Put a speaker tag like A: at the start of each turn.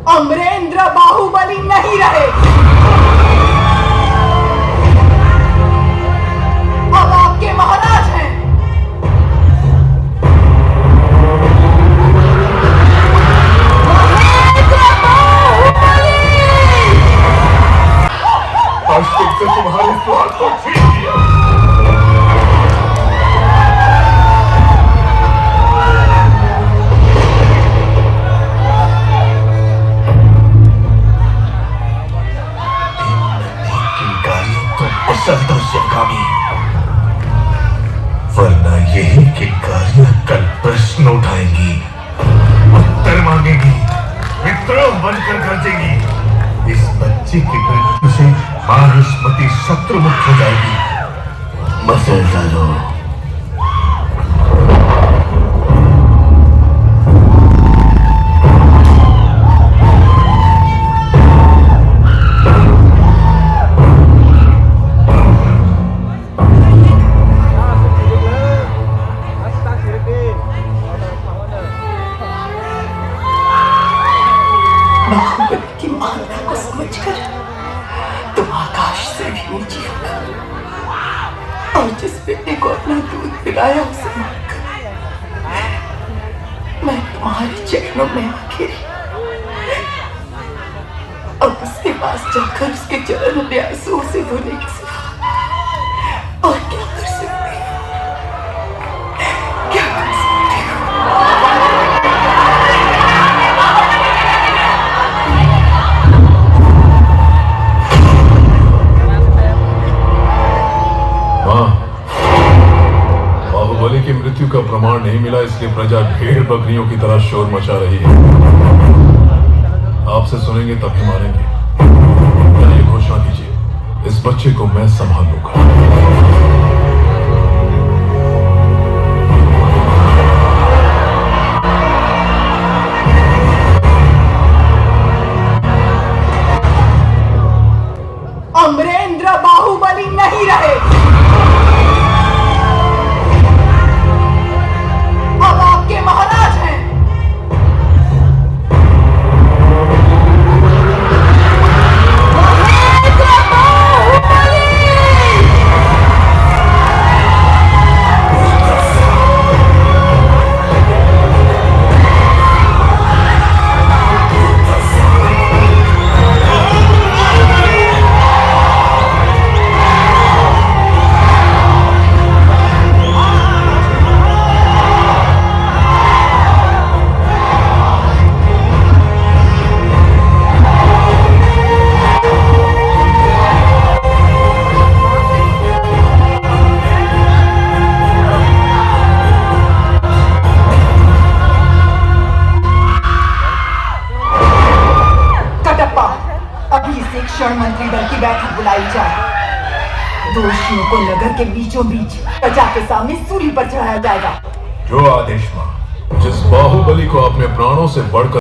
A: अमरेंद्र बाहुबली नहीं रहे, अब आपके महाराज हैं।
B: आज तक से तुम्हारे स्वाद को छीन लिया। पसंद हो शिवगामी, वरना यही किलकारियां कल प्रश्न उठाएंगी, उत्तर मांगेगी, विद्रोह बनकर गरजेंगी। इस बच्चे की मृत्यु से मानुष्मती शत्रु मुक्त हो जाएगी। मसल डालो।
A: बाहुबली की मानता को समझकर तुम आकाश से भी नीचे होगा, और जिस बेटे को अपना दूध पिलाया उसे मारकर मैं तुम्हारे चरणों में आ गिरी, और उसके पास जाकर उसके चरणों में आंसू से धोने के सिवा और क्या कर सकती हूँ, क्या कर सकती हूँ।
C: बाहुबली की मृत्यु का प्रमाण नहीं मिला, इसलिए प्रजा भेड़ बकरियों की तरह शोर मचा रही है। आपसे सुनेंगे तभी मानेंगे। ये घोषणा कीजिए, इस बच्चे को मैं संभाल लूंगा।
A: अमरेंद्र बाहुबली नहीं रहे, अब आपके महाराज हैं। मंत्री दल की बैठक बुलाई जाए, दोषियों को नगर के बीचों बीच प्रजा के सामने सूली पर चढ़ाया जाएगा।
C: जो आदेश मां, जिस बाहुबली को अपने प्राणों से बढ़कर